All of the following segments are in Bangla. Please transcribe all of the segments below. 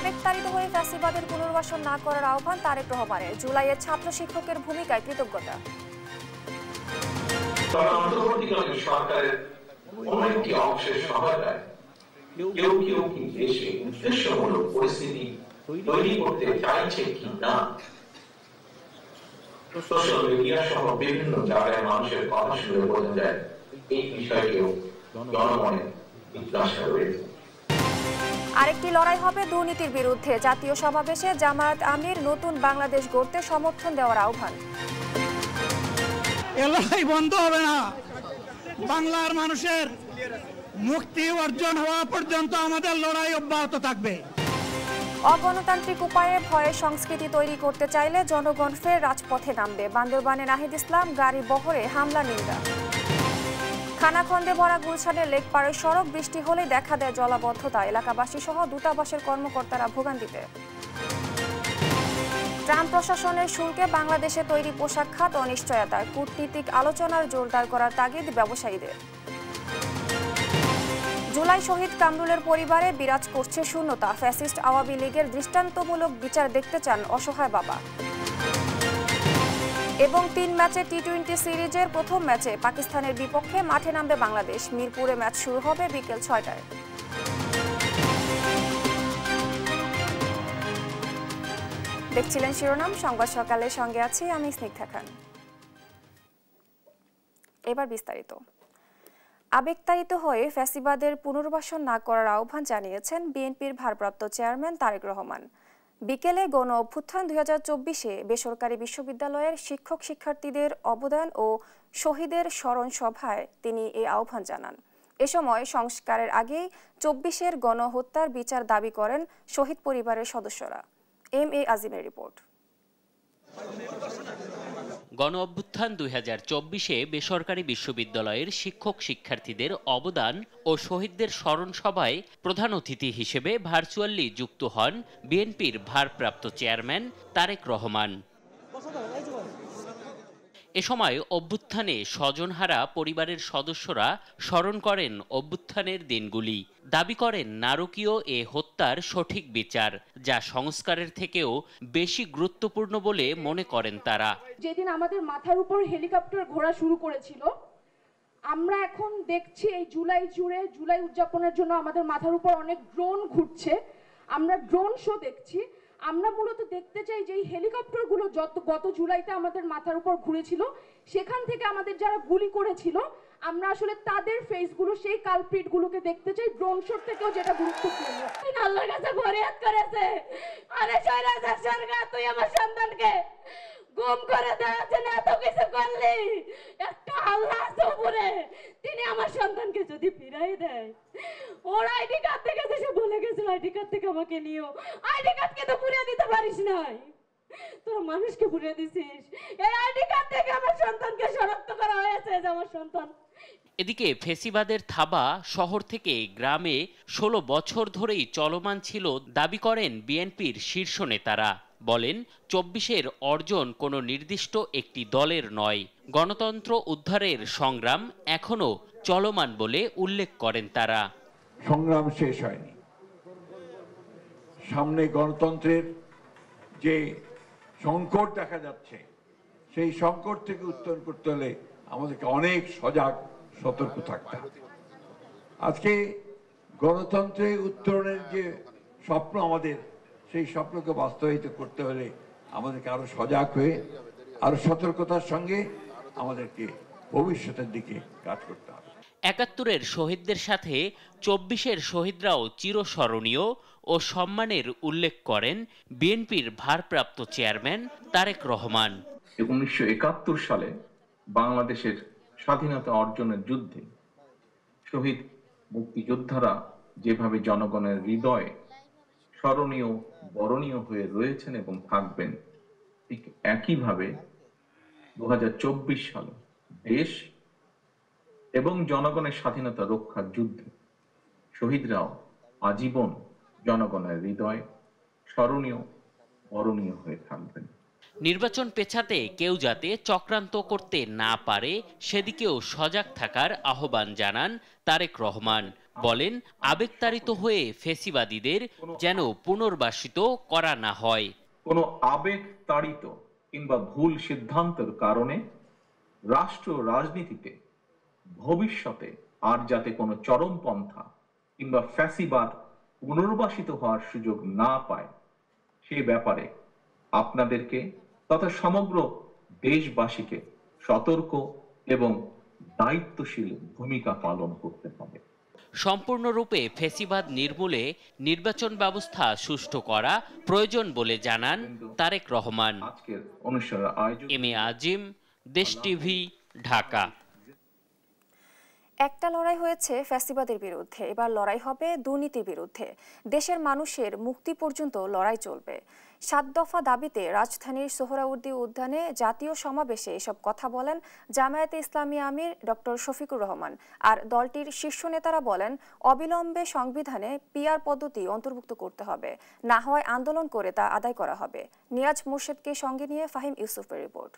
আবেগতাড়িত হয়ে ফ্যাসিবাদের পুনর্বাসন না করার আহ্বান তারেক রহমানের। জুলাইয়ে ছাত্র শিক্ষকের ভূমিকায় কৃতজ্ঞতা। অন্তর্বর্তীকালীন সরকারের কোন একটি অংশের সহায়তায় কেউ কেউ কি দেশে উদ্দেশ্যমূলক পরিস্থিতি তৈরি করতে চাইছে কি না, সোশ্যাল মিডিয়া সহ বিভিন্ন জায়গায় মানুষের কথা শুনে বোঝা যায় এই বিষয়কেও জনমনে জিজ্ঞাসা রয়েছে। আরেকটি লড়াই হবে দুর্নীতির বিরুদ্ধে। জাতীয় সমাবেশে জামায়াত আমির নতুন বাংলাদেশ গড়তে সমর্থন দেওয়ার আহ্বান। এ লড়াই বন্ধ হবে না। বাংলার মানুষের মুক্তি অর্জন হওয়া পর্যন্ত আমাদের লড়াই অব্যাহত থাকবে। অগণতান্ত্রিক উপায়ে ভয়ের সংস্কৃতি তৈরি করতে চাইলে জনগণ ফের রাজপথে নামবে। বান্দরবানে নাহিদ ইসলাম গাড়ি বহরে হামলা নিন্দা। খানাখন্দে ভরা গুলশানের লেকপাড়ের সড়ক বৃষ্টি হলে দেখা দেয় জলাবদ্ধতা। এলাকাবাসী সহ দূতাবাসের কর্মকর্তারা ভোগান্তিতে। ট্রাম্প প্রশাসনের শুল্কে বাংলাদেশে তৈরি পোশাক খাত অনিশ্চয়তায়। কূটনীতিক আলোচনার জোরদার করার তাগিদ ব্যবসায়ীদের। জুলাই শহীদ কামরুলের পরিবারে বিরাজ করছে শূন্যতা। ফ্যাসিস্ট আওয়ামী লীগের দৃষ্টান্তমূলক বিচার দেখতে চান অসহায় বাবা। এবং 3 ম্যাচে টি-20 সিরিজের প্রথম ম্যাচে পাকিস্তানের বিপক্ষে মাঠে নামবে বাংলাদেশ। মিরপুরে ম্যাচ শুরু হবে বিকেল 6টায়। দেখছিলেন শিরোনাম সংবাদ সকালের সঙ্গে আছি আমি স্নিগ্ধা খান। এবার বিস্তারিত। আবেগতাড়িত হয়ে ফ্যাসিবাদের পুনর্বাসন না করার আহ্বান জানিয়েছেন বিএনপির ভারপ্রাপ্ত চেয়ারম্যান তারেক রহমান। বিকেলে গণ অভ্যুত্থান 2024-এ বেসরকারি বিশ্ববিদ্যালয়ের শিক্ষক শিক্ষার্থীদের অবদান ও শহীদের স্মরণ সভায় তিনি এই আহ্বান জানান। এ সময় সংস্কারের আগেই 24-এর গণহত্যার বিচার দাবি করেন শহীদ পরিবারের সদস্যরা। এম.এ. আজিমের রিপোর্ট। গণ অভ্যুত্থান 2024-এ বেসরকারি বিশ্ববিদ্যালয়ের শিক্ষক শিক্ষার্থীদের অবদান ও শহীদদের স্মরণ সভায় প্রধান অতিথি হিসেবে ভার্চুয়ালি যুক্ত হন বিএনপির ভারপ্রাপ্ত চেয়ারম্যান তারেক রহমান। এ সময় অভ্যুত্থানে স্বজনহারা পরিবারের সদস্যরা স্মরণ করেন অভ্যুত্থানের দিনগুলি। দাবি করেন নারকীয় এ হত্যার সঠিক বিচার, যা সংস্কারের থেকেও বেশি গুরুত্বপূর্ণ বলে মনে করেন তারা। যেদিন আমাদের মাথার উপর হেলিকপ্টার ঘোরা শুরু করেছিল, আমরা এখন দেখছি এই জুলাই জুড়ে জুলাই উদযাপনের জন্য আমাদের মাথার উপর অনেক ড্রোন ঘুরছে। আমরা ড্রোন শো দেখছি। আমরা মূলত দেখতে চাই যে এই হেলিকপ্টারগুলো গত জুলাইতে আমাদের মাথার উপর ঘুরেছিল, সেখান থেকে আমাদের যারা গুলি করেছিল আমরা আসলে তাদের ফেসগুলো, সেই কালপ্রিটগুলোকে দেখতে চাই ড্রোন শট থেকেও, যেটা গুরুত্বপূর্ণ। আল্লাহর কাছে ফরিয়াদ করেছে, আরে স্বৈরাচার সরকার তুই আমার সন্তানকে গুম করে দেওয়ার জন্য এত কিছু করলি, একটা আল্লাহ আছে উপরে, তিনি আমার সন্তানকে যদি ফিরাই দেয়, ওর আইডি কার্ড থেকে সে বলে গেছিল আইডি কার্ড থেকে আমাকে নিও, আইডি কার্ডকে তো পুড়িয়ে দিতে পারিস নাই, তোরা মানুষকে পুড়িয়ে দিছিস, এই আইডি কার্ড থেকে আমার সন্তানকে শনাক্ত করা হয়েছে যে আমার সন্তান। এদিকে ফেসিবাদের থাবা শহর থেকে গ্রামে 16 বছর ধরেই চলমান ছিল দাবি করেন বিএনপির শীর্ষ নেতারা। বলেন 24-এর অর্জন কোনো নির্দিষ্ট একটি দলের নয়, গণতন্ত্র উদ্ধারের সংগ্রাম এখনো চলমান বলে উল্লেখ করেন তারা। সংগ্রাম শেষ হয়নি, সামনে গণতন্ত্রের যে সংকট দেখা যাচ্ছে, সেই সংকট থেকে উত্তরণ করতে হলে আমাদেরকে অনেক সজাগ সতর্ক থাকতে হবে। আজকে গণতন্ত্রে উত্তরণের যে স্বপ্ন আমাদের, সেই স্বপ্নকে বাস্তবায়িত করতে হলে আমাদেরকে আরো সজাগ হয়ে আরো সতর্কতার সঙ্গে আমাদেরকে ভবিষ্যতের দিকে কাজ করতে হবে। 71-এর শহীদদের সাথে 24-এর শহীদরাও চিরস্মরণীয় ও সম্মানের উল্লেখ করেন বিএনপির ভারপ্রাপ্ত চেয়ারম্যান তারেক রহমান। 1971 সালে বাংলাদেশের স্বাধীনতা অর্জনের যুদ্ধে শহীদ মুক্তিযোদ্ধারা যেভাবে জনগণের হৃদয়ে স্মরণীয় বরণীয় হয়ে রয়েছেন এবং থাকবেন, ঠিক একইভাবে 2024 সালে দেশ এবং জনগণের স্বাধীনতা রক্ষার যুদ্ধে শহীদরাও আজীবন জনগণের হৃদয়ে স্মরণীয় বরণীয় হয়ে থাকবেন। নির্বাচন পেছাতে কেউ যাতে চক্রান্ত করতে না পারে সেদিকেও সজাগ থাকার আহ্বান জানান তারেক রহমান। বলেন আবেগতাড়িত হয়ে ফ্যাসিবাদীদের যেন পুনর্বাসিত করা না হয়। কোনো আবেগ তাড়িত কিংবা ভুল সিদ্ধান্তের কারণে রাষ্ট্র রাজনীতিতে ভবিষ্যতে আর যাতে কোনো চরমপন্থা কিংবা ফ্যাসিবাদ পুনর্বাসিত হওয়ার সুযোগ না পায় সে ব্যাপারে আপনাদেরকে তথা সমগ্র দেশবাসীকে সতর্ক এবং দায়িত্বশীল ভূমিকা পালন করতে হবে। সম্পূর্ণরূপে ফ্যাসিবাদ নির্মূলে নির্বাচন ব্যবস্থা সুষ্ঠু করা প্রয়োজন বলে জানান তারেক রহমান। আজকের অনুষ্ঠানের আয়োজন এম এ আজিম, দেশ টিভি, ঢাকা। একটা লড়াই হয়েছে ফ্যাসিবাদের বিরুদ্ধে, এবার লড়াই হবে দুর্নীতির বিরুদ্ধে। দেশের মানুষের মুক্তি পর্যন্ত লড়াই চলবে। 7 দফা দাবিতে রাজধানীর সোহরাওয়ার্দী উদ্যানে জাতীয় সমাবেশে এসব কথা বলেন জামায়াতে ইসলামী আমির ডক্টর শফিকুর রহমান। আর দলটির শীর্ষ নেতারা বলেন, অবিলম্বে সংবিধানে পিআর পদ্ধতি অন্তর্ভুক্ত করতে হবে, না হয় আন্দোলন করে তা আদায় করা হবে। নিয়াজ মুর্শেদকে সঙ্গে নিয়ে ফাহিম ইউসুফের রিপোর্ট।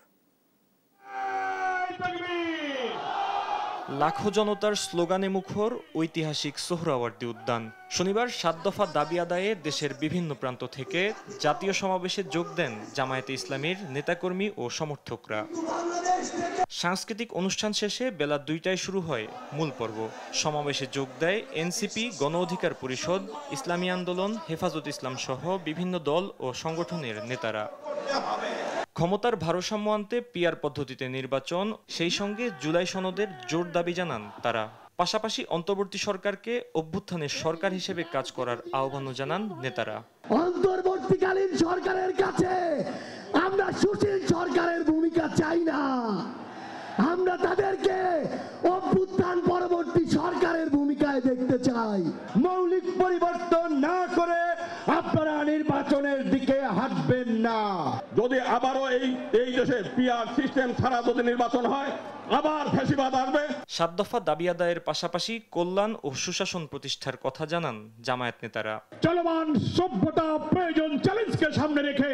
লাখো জনতার স্লোগানে মুখর ঐতিহাসিক সোহরাওয়ার্দী উদ্যান। শনিবার 7 দফা দাবি আদায়ে দেশের বিভিন্ন প্রান্ত থেকে জাতীয় সমাবেশে যোগ দেন জামায়াতে ইসলামীর নেতাকর্মী ও সমর্থকরা। সাংস্কৃতিক অনুষ্ঠান শেষে বেলা 2টায় শুরু হয় মূল পর্ব। সমাবেশে যোগ দেয় এনসিপি, গণ অধিকার পরিষদ, ইসলামী আন্দোলন, হেফাজত ইসলাম সহ বিভিন্ন দল ও সংগঠনের নেতারা। ক্ষমতার ভারসাম্য আনতে পিআর পদ্ধতিতে নির্বাচন, সেই সঙ্গে জুলাই সনদের জোর দাবি জানান তারা। পাশাপাশি অন্তর্বর্তী সরকারকে অভ্যুত্থানের সরকার হিসেবে কাজ করার আহ্বানও জানান নেতারা। অন্তর্বর্তীকালীন সরকারের কাছে আমরা সুশীল সরকারের ভূমিকা চাই না, আমরা তাদেরকে অভ্যুত্থান পরবর্তী সরকারের ভূমিকায় দেখতে চাই। মৌলিক পরিবর্তন না করে আপনারা নির্বাচনের দিকে হাঁটবেন না। যদি আবারও এই দেশে পিআর সিস্টেম ছাড়া যদি নির্বাচন হয়, আবার ফ্যাসিবাদ আসবে। 7 দফা দাবি আদায়ের পাশাপাশি কল্যাণ ও সুশাসন প্রতিষ্ঠার কথা জানান জামায়াত নেতারা। চলমান সভ্যতা প্রয়োজন চ্যালেঞ্জকে সামনে রেখে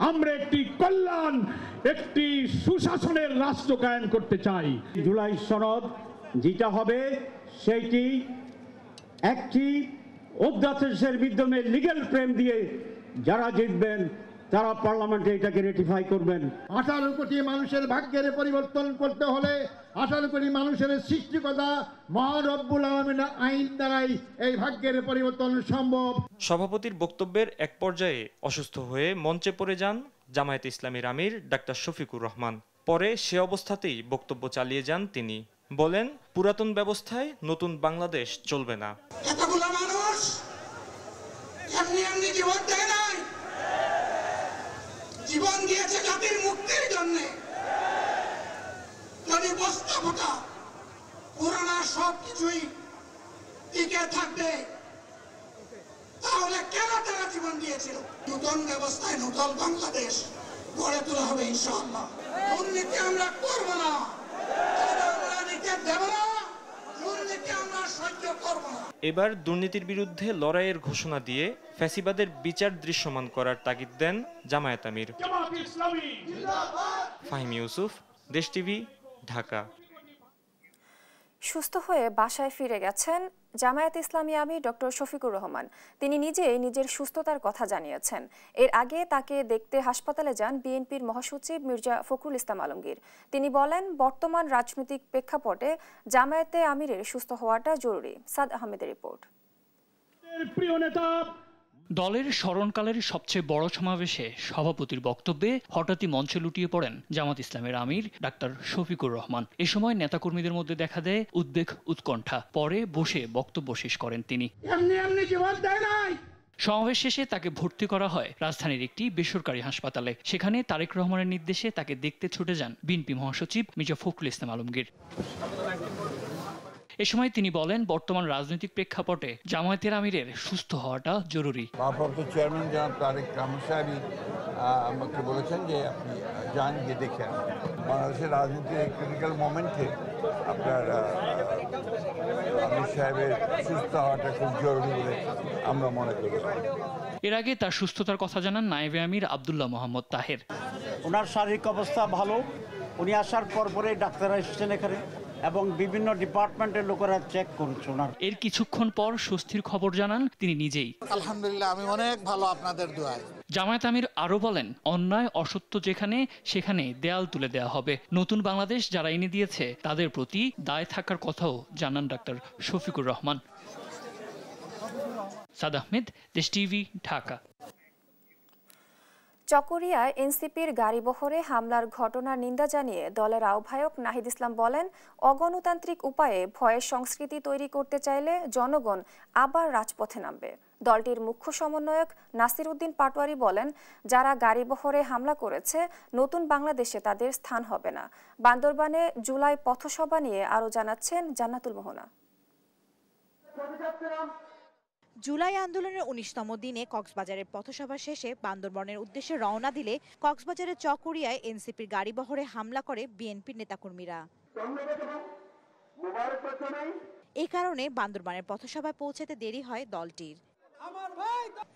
আমরা একটি কল্যাণ, একটি সুশাসনের রাষ্ট্র কায়েম করতে চাই। জুলাই সনদ যেটা হবে সেইটি একটি অধ্যাদেশের মাধ্যমে লিগ্যাল ফ্রেম দিয়ে যারা জিতবেন তারা পার্লামেন্টে এটাকে রেটিফাই করবেন। 18 কোটি মানুষের ভাগ্যের পরিবর্তন করতে হলে 18 কোটি মানুষের সৃষ্টিকর্তা মহান রব্বুল আলামিনের আইন দ্বারাই এই ভাগ্যের পরিবর্তন সম্ভব। সভাপতির বক্তব্যের এক পর্যায়ে অসুস্থ হয়ে মঞ্চে পড়ে যান জামায়াতে ইসলামীর আমির ডাক্তার শফিকুর রহমান। পরে সে অবস্থাতেই বক্তব্য চালিয়ে যান তিনি। বলেন, পুরাতন ব্যবস্থায় নতুন বাংলাদেশ চলবে না। এতগুলো মানুষ এমনি এমনি জীবন দেয় নাই, জীবন দিয়েছে জাতির মুক্তির জন্য। যদি বাস্তবতা পুরানা সবকিছুই টিকে থাকবে তাহলে কেন তারা জীবন দিয়েছিল? নতুন ব্যবস্থায় নতুন বাংলাদেশ গড়ে তোলা হবে ইনশাআল্লাহ। দুর্নীতি আমরা করব না, আমরা নিতে দেব না, দুর্নীতি আমরা সহ্য করব না। এবার দুর্নীতির বিরুদ্ধে লড়াইয়ের ঘোষণা দিয়ে ফ্যাসিবাদের বিচার দৃশ্যমান করার তাগিদ দেন জামায়াত আমির। ফাহিম ইউসুফ, দেশ টিভি, ঢাকা। সুস্থ হয়ে বাসায় ফিরে গেছেন জামায়াত ইসলামী আমির ডক্টর শফিকুর রহমান। তিনি নিজেই নিজের সুস্থতার কথা জানিয়েছেন। এর আগে তাকে দেখতে হাসপাতালে যান বিএনপির মহাসচিব মির্জা ফখরুল ইসলাম আলমগীর। তিনি বলেন, বর্তমান রাজনৈতিক প্রেক্ষাপটে জামায়াতে আমিরের সুস্থ হওয়াটা জরুরি। সাদ আহমেদের রিপোর্ট। প্রিয় নেতা, দলের স্মরণকালের সবচেয়ে বড় সমাবেশে সভাপতির বক্তব্যে হঠাৎই মঞ্চে লুটিয়ে পড়েন জামাত ইসলামের আমির ডাক্তার শফিকুর রহমান। এ সময় নেতাকর্মীদের মধ্যে দেখা দেয় উদ্বেগ, উৎকণ্ঠা। পরে বসে বক্তব্য শেষ করেন তিনি। সমাবেশ শেষে তাকে ভর্তি করা হয় রাজধানীর একটি বেসরকারি হাসপাতালে। সেখানে তারেক রহমানের নির্দেশে তাকে দেখতে ছুটে যান বিএনপি মহাসচিব মির্জা ফখরুল ইসলাম আলমগীর। এ সময় তিনি বলেন, বর্তমান রাজনৈতিক প্রেক্ষাপটে জামায়াতের আমিরের সুস্থ হওয়াটা জরুরি। ভারপ্রাপ্ত চেয়ারম্যান জনাব তারেক রহমান সাহেব আমাকে বলেছেন যে আপনি যান, গিয়ে দেখে বাংলাদেশের রাজনীতির ক্রিটিক্যাল মোমেন্টে আপনার আমির সাহেবের সুস্থ হওয়াটা খুব জরুরি বলে আমরা মনে করি। এর আগে তার সুস্থতার কথা জানান নায়েবে আমির আব্দুল্লাহ মোহাম্মদ তাহের। ওনার শারীরিক অবস্থা ভালো, উনি আসার পরে ডাক্তাররা এসেছেন এখানে, এবং বিভিন্ন ডিপার্টমেন্টের লোকেরা চেক করছে। এর কিছুক্ষণ পর স্বস্তির খবর জানান তিনি নিজেই। আলহামদুলিল্লাহ, আমি অনেক ভালো আপনাদের দোয়ায়। জামায়াত আমির আরো বলেন, অন্যায় অসত্য যেখানে সেখানে দেয়াল তুলে দেয়া হবে। নতুন বাংলাদেশ যারা এনে দিয়েছে তাদের প্রতি দায় থাকার কথাও জানান ডাক্তার শফিকুর রহমান। সাদ আহমেদ, দেশ টিভি, ঢাকা। চকরিয়ায় এনসিপির গাড়িবহরে হামলার ঘটনার নিন্দা জানিয়ে দলের আহ্বায়ক নাহিদ ইসলাম বলেন, অগণতান্ত্রিক উপায়ে ভয়ের সংস্কৃতি তৈরি করতে চাইলে জনগণ আবার রাজপথে নামবে। দলটির মুখ্য সমন্বয়ক নাসির উদ্দিন পাটোয়ারি বলেন, যারা গাড়িবহরে হামলা করেছে নতুন বাংলাদেশে তাদের স্থান হবে না। বান্দরবানে জুলাই পথসভা নিয়ে আরও জানাচ্ছেন জান্নাতুল মোহনা। জুলাই আন্দোলনের ১৯তম দিনে কক্সবাজারের পথসভা শেষে বান্দরবনের উদ্দেশ্যে রওনা দিলে কক্সবাজারের চকরিয়ায় এনসিপির গাড়িবহরে হামলা করে বিএনপির নেতাকর্মীরা। এই কারণে বান্দরবানের পথসভায় পৌঁছাতে দেরি হয় দলটির।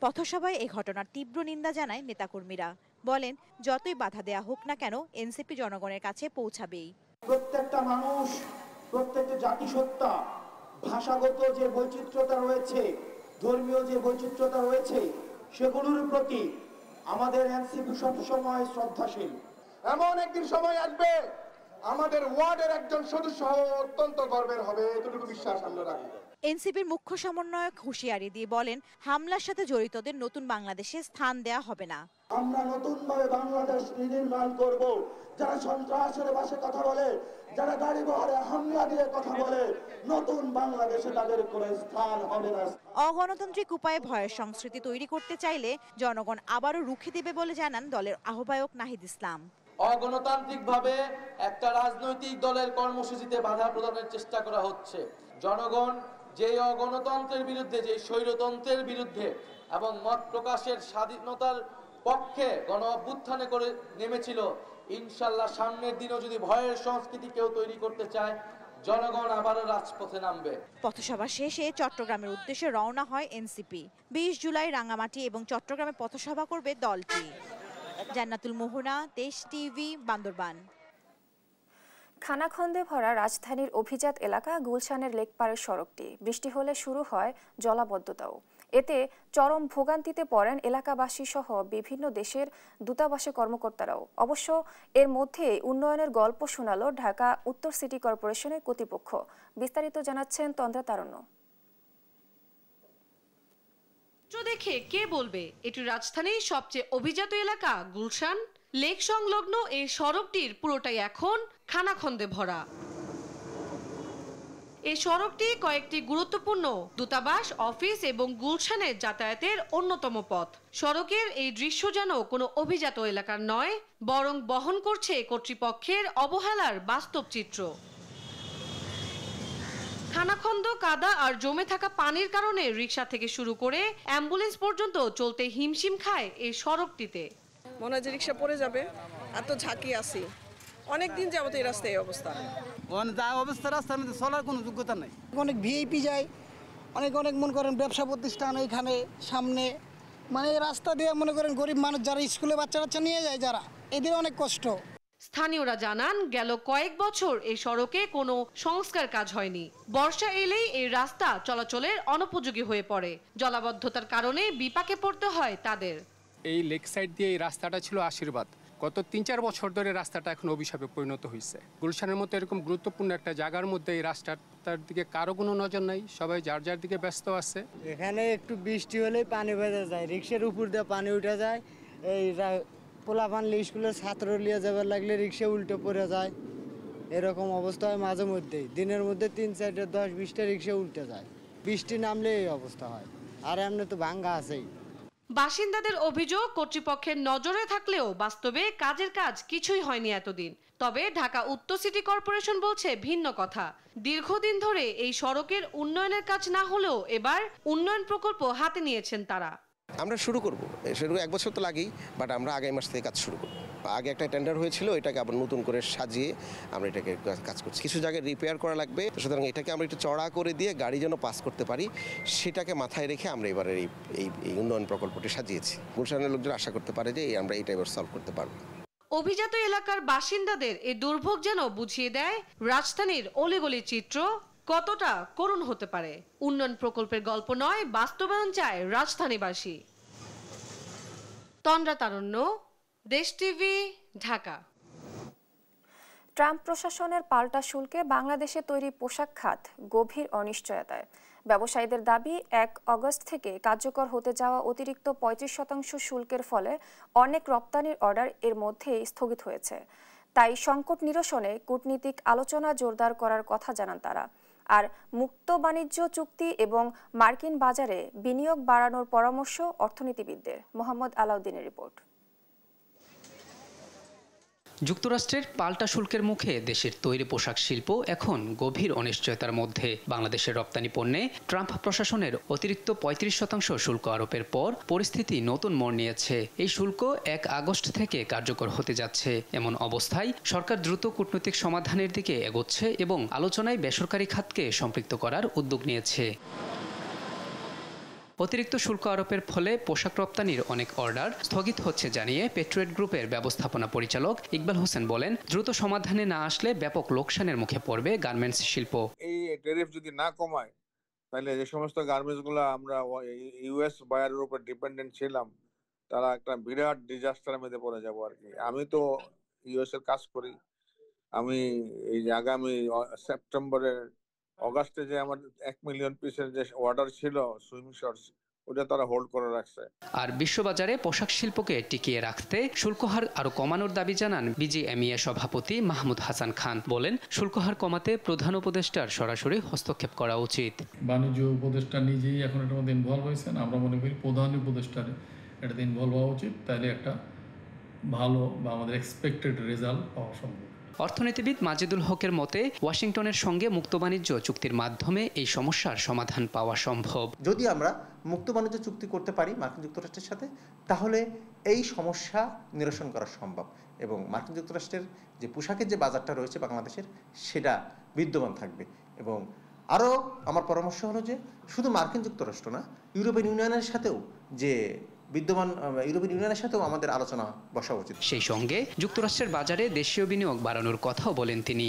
পথসভায় এই ঘটনার তীব্র নিন্দা জানায় নেতাকর্মীরা। বলেন, যতই বাধা দেয়া হোক না কেন এনসিপি জনগণের কাছে পৌঁছাবেই। প্রত্যেকটা মানুষ, প্রত্যেকটা জাতিসত্তা, ভাষাগত যে বৈচিত্র্যতা রয়েছে, ধর্মীয় যে বৈচিত্র্যতা রয়েছে, সেগুলোর প্রতি আমাদের এনসিপি সবসময় শ্রদ্ধাশীল। এমন একদিন সময় আসবে আমাদের ওয়ার্ডের একজন সদস্য অত্যন্ত গর্বের হবে, এতটুকু বিশ্বাস আমরা রাখি। এনসিপির মুখ্য সমন্বয়ক হুঁশিয়ারি দিয়ে বলেন, হামলার সাথে জড়িতদের নতুন বাংলাদেশে স্থান দেয়া হবে না। আমরা নতুনভাবে বাংলাদেশ নির্মাণ করব। যারা সন্ত্রাসের পাশে কথা বলে, যারা গাড়ি বহরে হামলা দিয়ে কথা বলে, নতুন বাংলাদেশে তাদের কোনো স্থান হবে না। অগণতান্ত্রিক উপায়ে ভয়ের সংস্কৃতি তৈরি করতে চাইলে জনগণ আবারও রুখে দেবে বলে জানান দলের আহ্বায়ক নাহিদ ইসলাম। অগণতান্ত্রিকভাবে একটা রাজনৈতিক দলের কর্মসূচিতে বাধা প্রদানের চেষ্টা করা হচ্ছে। জনগণ যে অগণতন্ত্রের বিরুদ্ধে, যে স্বৈরতন্ত্রের বিরুদ্ধে এবং মত প্রকাশের স্বাধীনতার পক্ষে গণ অভ্যুত্থানে করে নেমেছিল, ইনশাল্লাহ সামনের দিনও যদি ভয়ের সংস্কৃতি কেউ তৈরি করতে চায়, জনগণ আবারও রাজপথে নামবে। পথসভা শেষে চট্টগ্রামের উদ্দেশ্যে রওনা হয় এনসিপি। ২০ জুলাই রাঙ্গামাটি এবং চট্টগ্রামে পথসভা করবে দলটি। জান্নাতুল মোহনা, দেশ টিভি, বান্দরবান। খানাখন্দে ভরা রাজধানীর অভিজাত এলাকা গুলশানের লেকপাড়ের সড়কটি বৃষ্টি হলে শুরু হয় জলাবদ্ধতাও। এতে চরম ভোগান্তিতে পড়েন এলাকাবাসী সহ বিভিন্ন দেশের দূতাবাসের কর্মকর্তারাও। অবশ্য এর মধ্যে উন্নয়নের গল্প শোনালো ঢাকা উত্তর সিটি কর্পোরেশনের কর্তৃপক্ষ। বিস্তারিত জানাচ্ছেন তন্দ্রা তারণ্য। দেখে কে বলবে এটি রাজধানীর সবচেয়ে অভিজাত এলাকা গুলশান? লেক সংলগ্ন এই সড়কটির পুরোটাই এখন খানাখন্দে ভরা। এই সড়কটি কয়েকটি গুরুত্বপূর্ণ দূতাবাস, অফিস এবং গুলশানের যাতায়াতের অন্যতম পথ। সড়কের এই দৃশ্য যেন কোনো অভিজাত এলাকার নয়, বরং বহন করছে কর্তৃপক্ষের অবহেলার বাস্তব চিত্র। খানাখন্দ, কাদা আর জমে থাকা পানির কারণে রিকশা থেকে শুরু করে অ্যাম্বুলেন্স পর্যন্ত চলতে হিমশিম খায় এই সড়কটিতে। মনে হয় যে রিকশা পড়ে যাবে, এত ঝাঁকি আসি। অনেকদিন যাবত এই রাস্তায় এই অবস্থা। রাস্তার মধ্যে চলার কোনো যোগ্যতা নেই। অনেক ভিআইপি যায়, অনেক মনে করেন ব্যবসা প্রতিষ্ঠান এখানে সামনে, মানে এই রাস্তা দিয়ে মনে করেন গরিব মানুষ যারা স্কুলে বাচ্চা নিয়ে যায়, যারা এদের অনেক কষ্ট। স্থানীয়রা জানান, গেল কয়েক বছর এই সড়কে কোনো সংস্কার কাজ হয়নি। বর্ষা এলেই এই রাস্তা চলাচলের অনুপযোগী হয়ে পড়ে। জলাবদ্ধতার কারণে বিপাকে পড়তে হয় তাদের। এই লেক সাইড দিয়ে এই রাস্তাটা ছিল আশীর্বাদ। গত ৩-৪ বছর ধরে রাস্তাটা এখন অভিশাপে পরিণত হয়েছে। গুলশানের মতো এরকম গুরুত্বপূর্ণ একটা জায়গার মধ্যে এই রাস্তাটার দিকে কারো কোনো নজর নাই, সবাই যার যার দিকে ব্যস্ত আছে। এখানে একটু বৃষ্টি হলেই পানি বেঁধে যায়, রিক্সার উপর দিয়ে পানি উঠে যায়। এই পোলা পানলে স্কুলের ছাত্র নিয়ে যাবার লাগলে রিক্সা উল্টে পড়ে যায়, এরকম অবস্থা হয় মাঝে মধ্যেই। দিনের মধ্যে 3-4, 10-20টা রিক্সা উল্টে যায়। বৃষ্টি নামলে এই অবস্থা হয়, আর এমনি তো ভাঙ্গা আছেই। বাসিন্দাদের অভিযোগ, কর্তৃপক্ষের নজরে থাকলেও বাস্তবে কাজের কাজ কিছুই হয়নি এতদিন। তবে ঢাকা উত্তর সিটি কর্পোরেশন বলছে ভিন্ন কথা। দীর্ঘদিন ধরে এই সড়কের উন্নয়নের কাজ না হলেও এবার উন্নয়ন প্রকল্প হাতে নিয়েছেন তারা। আমরা শুরু করব, শুরু 1 বছর তো লাগেই, বাট আমরা আগামী মাস থেকে কাজ শুরু করব। আগে একটা টেন্ডার হয়েছিল, এটাকে আবার নতুন করে সাজিয়ে আমরা এটাকে কাজ করছি। কিছু জায়গায় রিপেয়ার করা লাগবে, সুতরাং এটাকে আমরা একটু চড়া করে দিয়ে গাড়ি যেন পাস করতে পারি, সেটাকে মাথায় রেখে আমরা এবারে এই উন্নয়ন প্রকল্পটি সাজিয়েছি। গুলশানের লোকজন আশা করতে পারে যে আমরা এটা এবার সলভ করতে পারবো। অভিজাত এলাকার বাসিন্দাদের এই দুর্ভোগ যেন বুঝিয়ে দেয় রাজধানীর অলিগলির চিত্র কতটা করুণ হতে পারে। উন্নয়ন প্রকল্পের গল্প নয়, বাস্তবায়ন চায় রাজধানীবাসী। তন্দ্রা তারণ্য, দেশ টিভি, ঢাকা। ট্রাম্প প্রশাসনের পাল্টা শুল্কে বাংলাদেশে তৈরি পোশাক খাত গভীর অনিশ্চয়তায়। ব্যবসায়ীদের দাবি 1 আগস্ট থেকে কার্যকর হতে যাওয়া অতিরিক্ত 35% শুল্কের ফলে অনেক রপ্তানির অর্ডার এর মধ্যেই স্থগিত হয়েছে। তাই সংকট নিরসনে কূটনীতিক আলোচনা জোরদার করার কথা জানান তারা। আর মুক্ত বাণিজ্য চুক্তি এবং মার্কিন বাজারে বিনিয়োগ বাড়ানোর পরামর্শ অর্থনীতিবিদদের। মোহাম্মদ আলাউদ্দিনের রিপোর্ট। যুক্তরাষ্ট্রের পাল্টা শুল্কের মুখে দেশের তৈরি পোশাক শিল্প এখন গভীর অনিশ্চয়তার মধ্যে। বাংলাদেশের রপ্তানি পণ্যে ট্রাম্প প্রশাসনের অতিরিক্ত 35% শুল্ক আরোপের পর পরিস্থিতি নতুন মোড় নিয়েছে। এই শুল্ক 1 আগস্ট থেকে কার্যকর হতে যাচ্ছে। এমন অবস্থায় সরকার দ্রুত কূটনৈতিক সমাধানের দিকে এগোচ্ছে এবং আলোচনায় বেসরকারি খাতকে সম্পৃক্ত করার উদ্যোগ নিয়েছে। অতিরিক্ত শুল্ক আরোপের ফলে পোশাক রপ্তানির অনেক অর্ডার স্থগিত হচ্ছে জানিয়ে পেট্রোয়েট গ্রুপের ব্যবস্থাপনা পরিচালক ইকবাল হোসেন বলেন, দ্রুত সমাধানে না আসলে ব্যাপক লোকসানের মুখে পড়বে গার্মেন্টস শিল্প। এই ট্যারিফ যদি না কমায় তাহলে যে সমস্ত গার্মেন্টস গুলো আমরা ইউএস বায়ারের উপর ডিপেন্ডেন্ট ছিলাম তারা একটা বিরাট ডিজাস্টারের মধ্যে পড়ে যাবো আর কি। আমি তো ইউএস এর কাজ করি। আমি এই যে আগামী সেপ্টেম্বরের অগাস্টে যে আমার 1 মিলিয়ন পিসের যে অর্ডার ছিল সুইমিং শর্টস, ওটা তারা হোল্ড করে রাখছে। আর বিশ্ববাজারে পোশাক শিল্পকে টিকিয়ে রাখতে শুল্কহার আরো কমানোর দাবি জানান বিজিএমইএ সভাপতি মাহমুদ হাসান খান। বলেন, শুল্কহার কমাতে প্রধান উপদেষ্টার সরাসরি হস্তক্ষেপ করা উচিত। বাণিজ্য উপদেষ্টা নিজেই এখন এটার মধ্যে ইনভলভ হয়েছেন। আমরা মনে করি প্রধান উপদেষ্টার এটাতে ইনভলভ হওয়া উচিত, তাইলে একটা ভালো বা আমাদের এক্সপেক্টেড রেজাল্ট পাওয়া সম্ভব। অর্থনীতিবিদ মাজেদুল হকের মতে ওয়াশিংটনের সঙ্গে মুক্ত বাণিজ্য চুক্তির মাধ্যমে এই সমস্যার সমাধান পাওয়া সম্ভব। যদি আমরা মুক্ত বাণিজ্য চুক্তি করতে পারি মার্কিন যুক্তরাষ্ট্রের সাথে, তাহলে এই সমস্যা নিরসন করা সম্ভব এবং মার্কিন যুক্তরাষ্ট্রের যে পোশাকের যে বাজারটা রয়েছে বাংলাদেশের, সেটা বিদ্যমান থাকবে। এবং আরও আমার পরামর্শ হলো যে শুধু মার্কিন যুক্তরাষ্ট্র না, ইউরোপিয়ান ইউনিয়নের সাথেও যে বিদ্যমান ইউরোপিয়ান ইউনিয়নের সাথেও আমাদের আলোচনা বসা উচিত। সেই সঙ্গে যুক্তরাষ্ট্রের বাজারে দেশীয় বিনিয়োগ বাড়ানোর কথাও বলেন তিনি।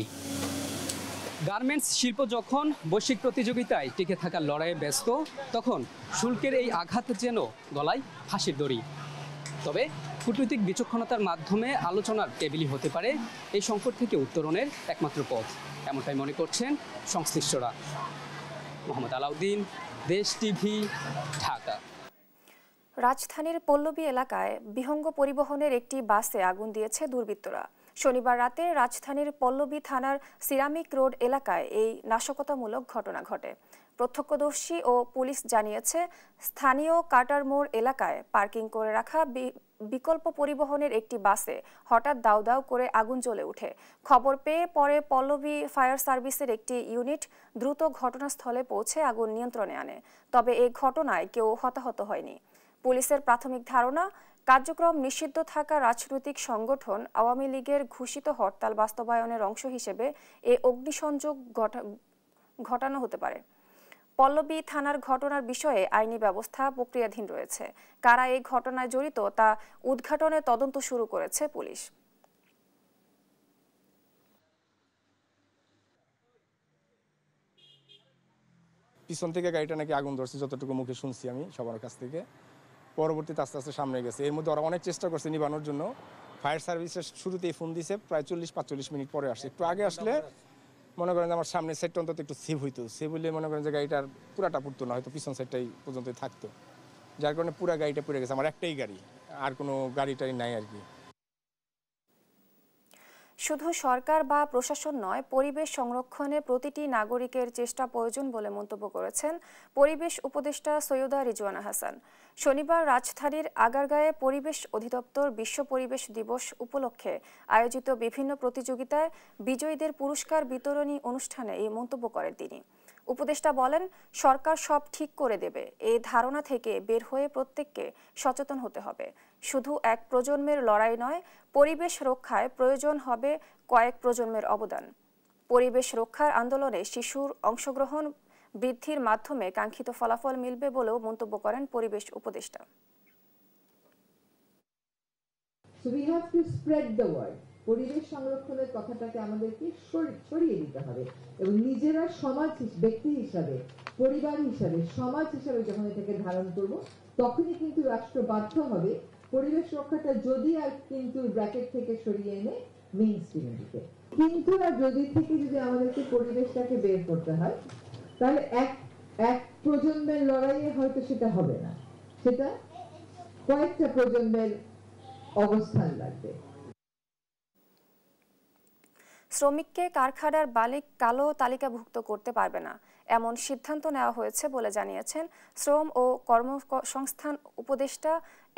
গার্মেন্টস শিল্প যখন বৈশ্বিক প্রতিযোগিতায় টিকে থাকার লড়াইয়ে ব্যস্ত, তখন শুল্কের এই আঘাত যেন গলায় ফাঁসির দড়ি। তবে কূটনৈতিক বিচক্ষণতার মাধ্যমে আলোচনার টেবিলই হতে পারে এই সংকট থেকে উত্তরণের একমাত্র পথ, এমনটাই মনে করছেন সংশ্লিষ্টরা। মোহাম্মদ আলাউদ্দিন, দেশ টিভি, ঢাকা। রাজধানীর পল্লবী এলাকায় বিহঙ্গ পরিবহনের একটি বাসে আগুন দিয়েছে দুর্বৃত্তরা। শনিবার রাতে রাজধানীর পল্লবী থানার সিরামিক রোড এলাকায় এই নাশকতামূলক ঘটনা ঘটে। প্রত্যক্ষদর্শী ও পুলিশ জানিয়েছে, স্থানীয় কাটার মোড় এলাকায় পার্কিং করে রাখা বিকল্প পরিবহনের একটি বাসে হঠাৎ দাউ দাউ করে আগুন জ্বলে ওঠে। খবর পেয়ে পরে পল্লবী ফায়ার সার্ভিসের একটি ইউনিট দ্রুত ঘটনাস্থলে পৌঁছে আগুন নিয়ন্ত্রণে আনে। তবে এই ঘটনায় কেউ হতাহত হয়নি। পুলিশের প্রাথমিক ধারণা, কার্যক্রম নিষিদ্ধ থাকা রাজনৈতিক সংগঠন আওয়ামী লীগের ঘোষিত হরতাল বাস্তবায়নের অংশ হিসেবে এই অগ্নিসংযোগ ঘটানো হতে পারে। পল্লবী থানার ঘটনার বিষয়ে আইনি ব্যবস্থা প্রক্রিয়াধীন রয়েছে। কারা এই ঘটনায় জড়িত তা উদ্ঘাটনে তদন্ত শুরু করেছে পুলিশ। পিছন থেকে গাড়িটা নাকি আগুন ধরছে, যতটুকু মুখে শুনছি আমি সবার কাছ থেকে। পরবর্তীতে আস্তে আস্তে সামনে গেছে। এর মধ্যে ওরা অনেক চেষ্টা করছে নিবানোর জন্য। ফায়ার সার্ভিসের শুরুতেই ফোন দিয়েছে, প্রায় 40-45 মিনিট পরে আসছে। একটু আগে আসলে মনে করেন যে আমার সামনের সাইডটা অন্তত একটু সেভ হইতো। সেভ হইলে মনে করেন যে গাড়িটার পুরাটা পুড়তো না, হয়তো পিছন সাইডটাই পর্যন্তই থাকতো। যার কারণে পুরা গাড়িটা পুড়ে গেছে। আমার একটাই গাড়ি, আর কোনো গাড়িটাই নাই আর কি। শুধু সরকার বা প্রশাসন নয়, পরিবেশ সংরক্ষণে প্রতিটি নাগরিকের চেষ্টা প্রয়োজন বলে মন্তব্য করেছেন পরিবেশ উপদেষ্টা সৈয়দা রিজওয়ানা হাসান। শনিবার রাজধানীর আগারগাঁয়ে পরিবেশ অধিদপ্তর বিশ্ব পরিবেশ দিবস উপলক্ষে আয়োজিত বিভিন্ন প্রতিযোগিতায় বিজয়ীদের পুরস্কার বিতরণী অনুষ্ঠানে এই মন্তব্য করেন তিনি। উপদেষ্টা বলেন, সরকার সব ঠিক করে দেবে, এই ধারণা থেকে বের হয়ে প্রত্যেককে সচেতন হতে হবে। শুধু এক প্রজন্মের লড়াই নয়, পরিবেশ রক্ষায় প্রয়োজন হবে কয়েক প্রজন্মের অবদান। পরিবেশ রক্ষার আন্দোলনে শিশুর অংশগ্রহণ বৃদ্ধির মাধ্যমে কাঙ্ক্ষিত ফলাফল মিলবে বলেও মন্তব্য করেন পরিবেশ উপদেষ্টা। So we have to spread the word. পরিবেশ সংরক্ষণের কথাটাকে আমাদেরকে ছড়িয়ে দিতে হবে এবং নিজেরা সমাজ, ব্যক্তি হিসাবে, পরিবার হিসাবে, সমাজ হিসাবে যখন এটাকে ধারণ করব, তখনই কিন্তু রাষ্ট্র বাধ্য হবে পরিবেশ রক্ষাটা যদি আর কিন্তু ব্র্যাকেট থেকে সরিয়ে এনে মেইন স্ট্রিমে দিতে। কিন্তু আর যদি থেকে যদি আমাদেরকে পরিবেশটাকে বের করতে হয়, তাহলে এক প্রজন্মের লড়াইয়ে হয়তো সেটা হবে না, সেটা কয়েকটা প্রজন্মের অবস্থান লাগবে। শ্রমিককে কারখানার মালিক কালো তালিকাভুক্ত করতে পারবে না, এমন সিদ্ধান্ত নেওয়া হয়েছে বলে জানিয়েছেন শ্রম ও কর্মসংস্থান উপদেষ্টা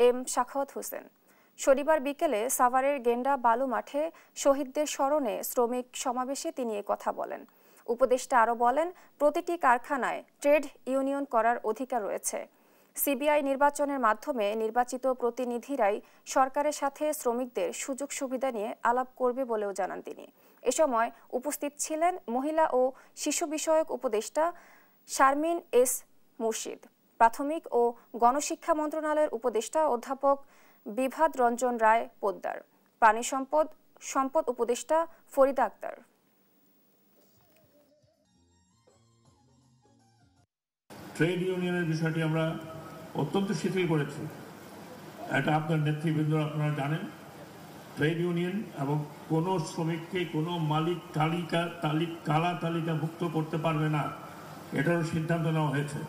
এম সাখাওয়াত হোসেন। শনিবার বিকেলে সাভারের গেন্ডা বালু মাঠে শহীদদের স্মরণে শ্রমিক সমাবেশে তিনি কথা বলেন। উপদেষ্টা আরও বলেন, প্রতিটি কারখানায় ট্রেড ইউনিয়ন করার অধিকার রয়েছে। সিবিআই নির্বাচনের মাধ্যমে নির্বাচিত প্রতিনিধিরাই সরকারের সাথে শ্রমিকদের সুযোগ সুবিধা নিয়ে আলাপ করবে বলেও জানান তিনি। এ সময় উপস্থিত ছিলেন মহিলা ও শিশু বিষয়ক উপদেষ্টা শারমিন এস মুর্শিদ, প্রাথমিক ও গণশিক্ষা মন্ত্রণালয়ের উপদেষ্টা অধ্যাপক বিভাদ রঞ্জন রায় পোদ্দার, প্রাণী সম্পদ উপদেষ্টা ফরিদা আক্তার। ট্রেড ইউনিয়নের বিষয়টি আমরা অত্যন্ত শিথিল করেছি। এটা আপনার নেতৃবৃন্দ আপনারা জানেন, ট্রেড ইউনিয়ন এবং কোনো শ্রমিককে কোনো মালিক কালা তালিকাভুক্ত করতে পারবে না, এটারও সিদ্ধান্ত নেওয়া হয়েছে।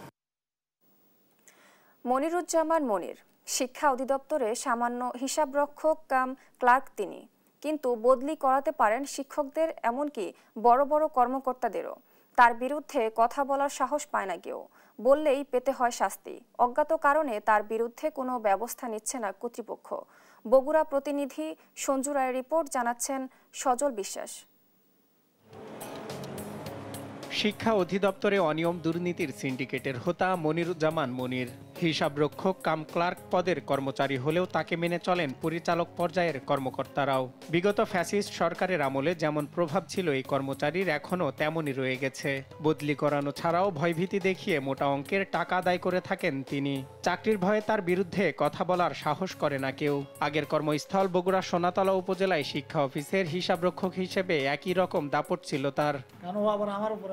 মনিরুজ্জামান মনির শিক্ষা অধিদপ্তরে সামান্য হিসাবরক্ষক কাম ক্লার্ক তিনি, কিন্তু বদলি করাতে পারেন শিক্ষকদের, এমনকি বড় বড় কর্মকর্তাদেরও। তার বিরুদ্ধে কথা বলার সাহস পায় না কেউ, বললেই পেতে হয় শাস্তি। অজ্ঞাত কারণে তার বিরুদ্ধে কোনো ব্যবস্থা নিচ্ছে না কর্তৃপক্ষ। বগুড়া প্রতিনিধি সঞ্জু রায়ের রিপোর্ট, জানাচ্ছেন সজল বিশ্বাস। শিক্ষা অধিদপ্তরে অনিয়ম দুর্নীতির সিন্ডিকেটের হোতা মনিরুজ্জামান মনির হিসাবরক্ষক কাম ক্লার্ক পদের কর্মচারী হলেও তাকে মেনে চলেন পরিচালক পর্যায়ের কর্মকর্তারাও। বিগত ফ্যাসিস্ট সরকারের আমলে যেমন প্রভাব ছিল এই কর্মচারীর, এখনও তেমনই রয়ে গেছে। বদলি করানো ছাড়াও ভয়ভীতি দেখিয়ে মোটা অঙ্কের টাকা আদায় করে থাকেন তিনি। চাকরির ভয়ে তার বিরুদ্ধে কথা বলার সাহস করে না কেউ। আগের কর্মস্থল বগুড়া সোনাতলা উপজেলায় শিক্ষা অফিসের হিসাবরক্ষক হিসেবে একই রকম দাপট ছিল তার। আমার উপর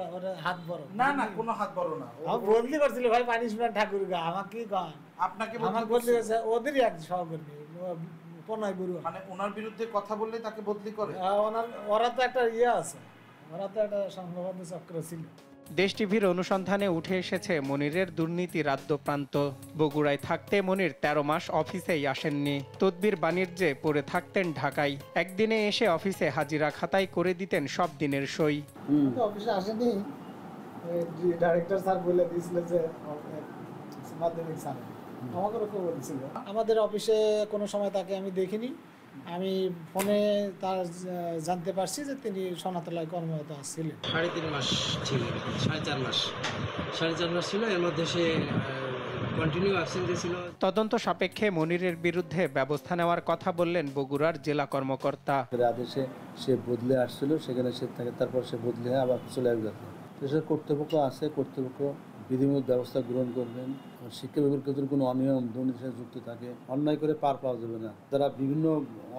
হাত বড় না, কোনো হাত বড় না, বদলি করছিল ভাই পানিশমেন্ট ঠাকুর গা, আমাকে আপনাকে বদলি করেছে ওদেরই এক সহকর্মী প্রণয় বড়ুয়া, মানে ওনার বিরুদ্ধে কথা বললে তাকে বদলি করে। ওরা তো একটা আছে, ওরা তো একটা সংঘবদ্ধ চক্র ছিল। দেশ টিভির অনুসন্ধানে উঠে এসেছে মনিরের দুর্নীতি রাদ্য প্রান্ত। বগুড়ায় থাকতে মনির 13 মাস অফিসেই আসেননি, তদবির বাণিজ্যে পড়ে থাকতেন ঢাকায়। একদিনে এসে অফিসে হাজিরা খাতায় করে দিতেন সব দিনের সই। অফিসে আসেনি, ডাইরেক্টর স্যার বলে দিয়েছিল যে মাধ্যমিক স্যার আমাকে বলছিল। আমাদের অফিসে কোনো সময় তাকে আমি দেখিনি, আমি ফোনে তার জানতে পারছি যে তিনি সোনাতলায় কর্মরত ছিলেন। 3.5 মাস ছিল, 4.5 মাস ছিল, এর মধ্যে সে কন্টিনিউ অ্যাবসেন্টে ছিল। তদন্ত সাপেক্ষে মনিরের বিরুদ্ধে ব্যবস্থা নেওয়ার কথা বললেন বগুড়ার জেলা কর্মকর্তা। আদেশে সে বদলে আসছিল, সেখানে সে থাকে, তারপর সে বদলে হয়ে আবার চলে আসবে। দেশের কর্তৃপক্ষ আছে, কর্তৃপক্ষ বিধিমূলক ব্যবস্থা গ্রহণ করবেন। শিক্ষা বিভাগের ক্ষেত্রে কোনো অনিয়ম দুর্নীতির সাথে যুক্ত থাকে, অন্যায় করে পার পাওয়া যাবে না। যারা বিভিন্ন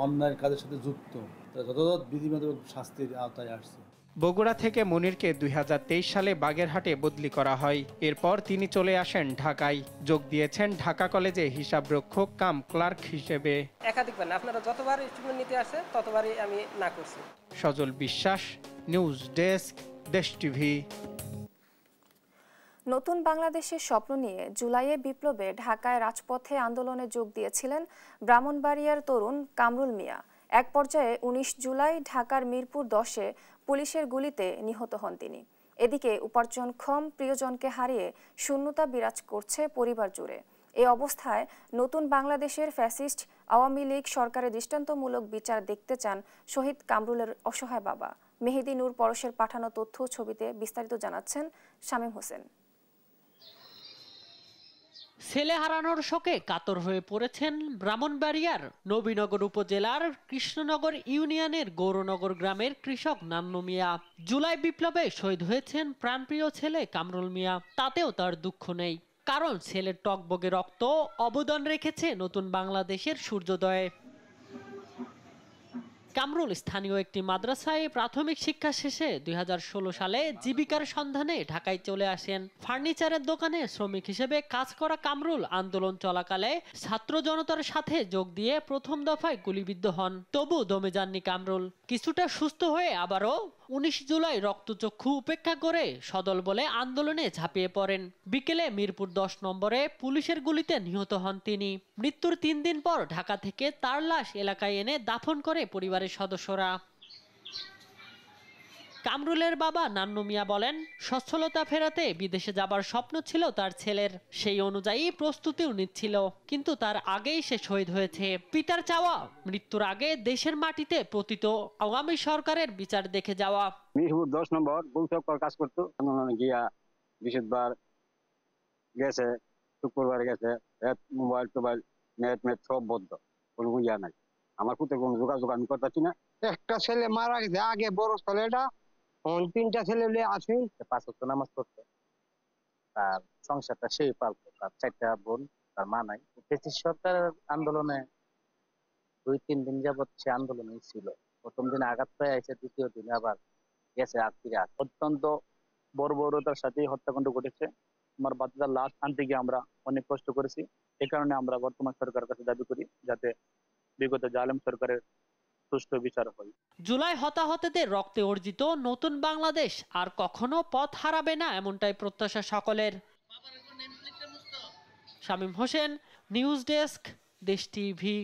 অন্যায় কাজের সাথে যুক্ত, তারা যথাযথ বিধিমূলক শাস্তির আওতায় আসছে। বগুড়া থেকে মনিরকে 2023 সালে বাগেরহাটে বদলি করা হয়। এরপর তিনি চলে আসেন ঢাকায়, যোগ দিয়েছেন ঢাকা কলেজে হিসাবরক্ষক কাম ক্লার্ক হিসেবে। একাধিকবার না, আপনারা যতবার স্টুডেন্ট নিতে আসে ততবারই আমি না করছি। সজল বিশ্বাস, নিউজ ডেস্ক, দেশ টিভি। নতুন বাংলাদেশের স্বপ্ন নিয়ে জুলাইয়ে বিপ্লবে ঢাকায় রাজপথে আন্দোলনে যোগ দিয়েছিলেন ব্রাহ্মণবাড়িয়ার তরুণ কামরুল মিয়া। এক পর্যায়ে 19 জুলাই ঢাকার মিরপুর 10-এ পুলিশের গুলিতে নিহত হন তিনি। এদিকে উপার্জনক্ষম প্রিয়জনকে হারিয়ে শূন্যতা বিরাজ করছে পরিবার জুড়ে। এই অবস্থায় নতুন বাংলাদেশের ফ্যাসিস্ট আওয়ামী লীগ সরকারের দৃষ্টান্তমূলক বিচার দেখতে চান শহীদ কামরুলের অসহায় বাবা। মেহেদি নূর পরশের পাঠানো তথ্য ছবিতে বিস্তারিত জানাচ্ছেন শামীম হোসেন। ছেলে হারানোর শোকে কাতর হয়ে পড়েছেন ব্রাহ্মণবাড়িয়ার নবীনগর উপজেলার কৃষ্ণনগর ইউনিয়নের গৌরনগর গ্রামের কৃষক নান্নু মিয়া। জুলাই বিপ্লবে শহীদ হয়েছেন প্রাণপ্রিয় ছেলে কামরুল মিয়া। তাতেও তার দুঃখ নেই, কারণ ছেলের টকবগে রক্ত অবদান রেখেছে নতুন বাংলাদেশের সূর্যোদয়ে। কামরুল স্থানীয় একটি মাদ্রাসায় প্রাথমিক শিক্ষা শেষে 2016 সালে জীবিকার সন্ধানে ঢাকায় চলে আসেন। ফার্নিচারের দোকানে শ্রমিক হিসেবে কাজ করা কামরুল আন্দোলন চলাকালে ছাত্র জনতার সাথে যোগ দিয়ে প্রথম দফায় গুলিবিদ্ধ হন। তবু দমে যাননি কামরুল। কিছুটা সুস্থ হয়ে আবারও 19 জুলাই রক্তচক্ষু উপেক্ষা করে সদল বলে আন্দোলনে ঝাঁপিয়ে পড়েন। বিকেলে মিরপুর 10 নম্বরে পুলিশের গুলিতে নিহত হন তিনি। মৃত্যুর 3 দিন পর ঢাকা থেকে তার লাশ এলাকায় এনে দাফন করে পরিবারের সদস্যরা। কামরুলের বাবা নান্নু মিয়া বলেন, সচ্ছলতা ফেরাতে বিদেশে যাবার স্বপ্ন ছিল তার ছেলের, সেই অনুযায়ী প্রস্তুতিও নিচ্ছিল, কিন্তু তার আগেই সে শহীদ হয়েছে। পিতার চাওয়া মৃত্যুর আগে দেশের মাটিতে পতিত আওয়ামী সরকারের বিচার দেখে যাওয়া। মিরপুর 10 নম্বর বংশকর কাজ করতো, গিয়া বৃহস্পতিবার গেছে, শুক্রবার গেছে, মোবাইল টোবাইল নেট সব বন্ধ, কোনো ইয়া নাই। আমার পুত্রের কোনো যোগাযোগ আমি করতেছি না। একটা ছেলে মারা গেছে আগে, বড় ছেলেটা, 3টা ছেলে আছে, 5 ওয়াক্ত নামাজ পড়তো, তার সংসারটা সেই পালতো, তার 4টা বোন, তার মা নাই। ব্রিটিশ সরকারের আন্দোলনে 2-3 দিন যাবৎ সে আন্দোলনে ছিল। প্রথম দিনে আঘাত পেয়ে আছে, দ্বিতীয় দিনে আবার গেছে ফিরে। অত্যন্ত বর্বরতার সাথে হত্যাকাণ্ড ঘটেছে। আমার বাচ্চাদের লাশ আনতে গিয়ে আমরা অনেক কষ্ট করেছি। এই কারণে আমরা বর্তমান সরকারের কাছে দাবি করি যাতে বিগত জালেম সরকারের সুষ্ঠু বিচার হয়। জুলাই হতাহতদের রক্তে অর্জিত নতুন বাংলাদেশ আর কখনো পথ হারাবে না, এমনটাই প্রত্যাশা সকলের। শামীম হোসেন, নিউজ ডেস্ক, দেশ টিভি।